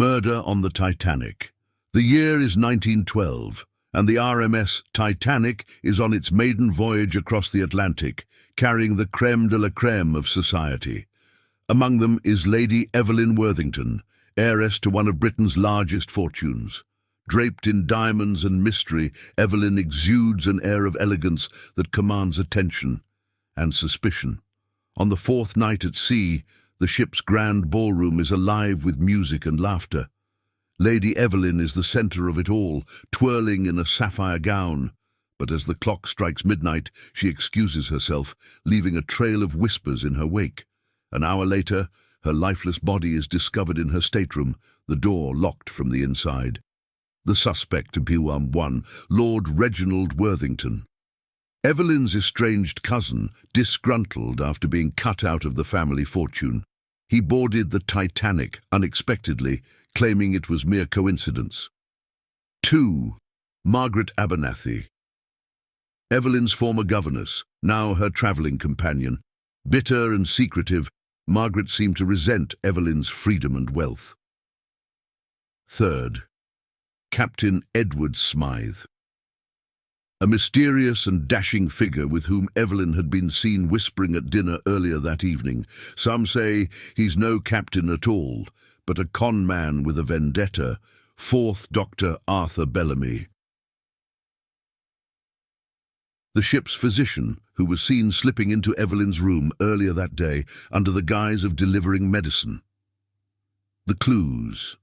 Murder on the Titanic. The year is 1912, and the RMS Titanic is on its maiden voyage across the Atlantic, carrying the crème de la crème of society. Among them is Lady Evelyn Worthington, heiress to one of Britain's largest fortunes. Draped in diamonds and mystery, Evelyn exudes an air of elegance that commands attention and suspicion. On the fourth night at sea, the ship's grand ballroom is alive with music and laughter. Lady Evelyn is the centre of it all, twirling in a sapphire gown. But as the clock strikes midnight, she excuses herself, leaving a trail of whispers in her wake. An hour later, her lifeless body is discovered in her stateroom, the door locked from the inside. The suspect appears one, Lord Reginald Worthington. Evelyn's estranged cousin, disgruntled after being cut out of the family fortune. He boarded the Titanic unexpectedly, claiming it was mere coincidence. 2. Margaret Abernathy. Evelyn's former governess, now her travelling companion. Bitter and secretive, Margaret seemed to resent Evelyn's freedom and wealth. 3. Captain Edward Smythe. A mysterious and dashing figure with whom Evelyn had been seen whispering at dinner earlier that evening. Some say he's no captain at all, but a con man with a vendetta, 4th Dr. Arthur Bellamy. The ship's physician, who was seen slipping into Evelyn's room earlier that day under the guise of delivering medicine. The clues.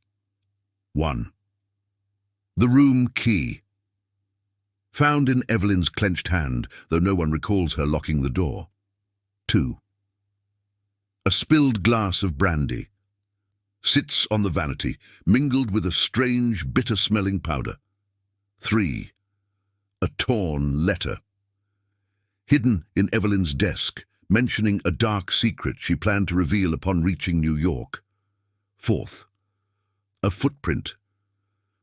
1. The room key. Found in Evelyn's clenched hand, though no one recalls her locking the door. 2. A spilled glass of brandy. Sits on the vanity, mingled with a strange, bitter-smelling powder. 3. A torn letter. Hidden in Evelyn's desk, mentioning a dark secret she planned to reveal upon reaching New York. 4th. A footprint.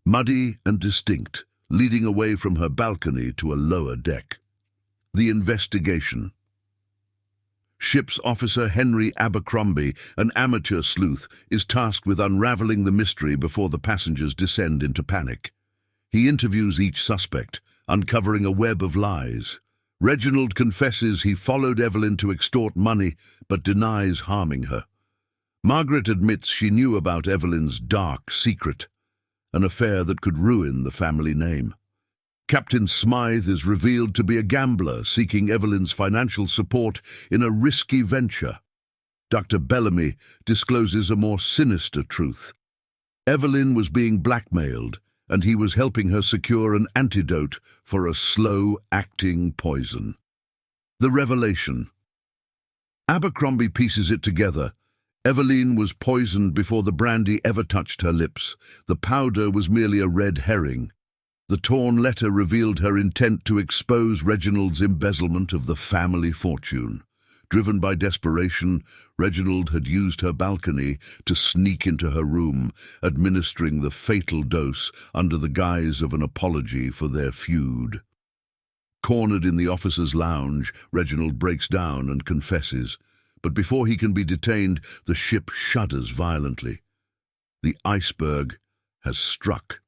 Muddy and distinct, leading away from her balcony to a lower deck. The investigation. Ship's officer Henry Abercrombie, an amateur sleuth, is tasked with unraveling the mystery before the passengers descend into panic. He interviews each suspect, uncovering a web of lies. Reginald confesses he followed Evelyn to extort money, but denies harming her. Margaret admits she knew about Evelyn's dark secret, an affair that could ruin the family name. Captain Smythe is revealed to be a gambler seeking Evelyn's financial support in a risky venture. Dr. Bellamy discloses a more sinister truth. Evelyn was being blackmailed, and he was helping her secure an antidote for a slow-acting poison. The revelation. Abercrombie pieces it together. Evelyn was poisoned before the brandy ever touched her lips. The powder was merely a red herring. The torn letter revealed her intent to expose Reginald's embezzlement of the family fortune. Driven by desperation, Reginald had used her balcony to sneak into her room, administering the fatal dose under the guise of an apology for their feud. Cornered in the officers' lounge, Reginald breaks down and confesses. But before he can be detained, the ship shudders violently. The iceberg has struck.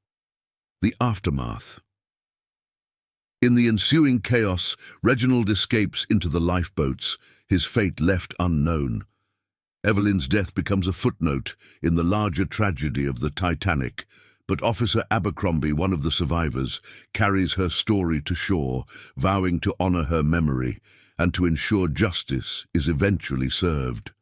The aftermath. In the ensuing chaos, Reginald escapes into the lifeboats, his fate left unknown. Evelyn's death becomes a footnote in the larger tragedy of the Titanic, but Officer Abercrombie, one of the survivors, carries her story to shore, vowing to honor her memory and to ensure justice is eventually served.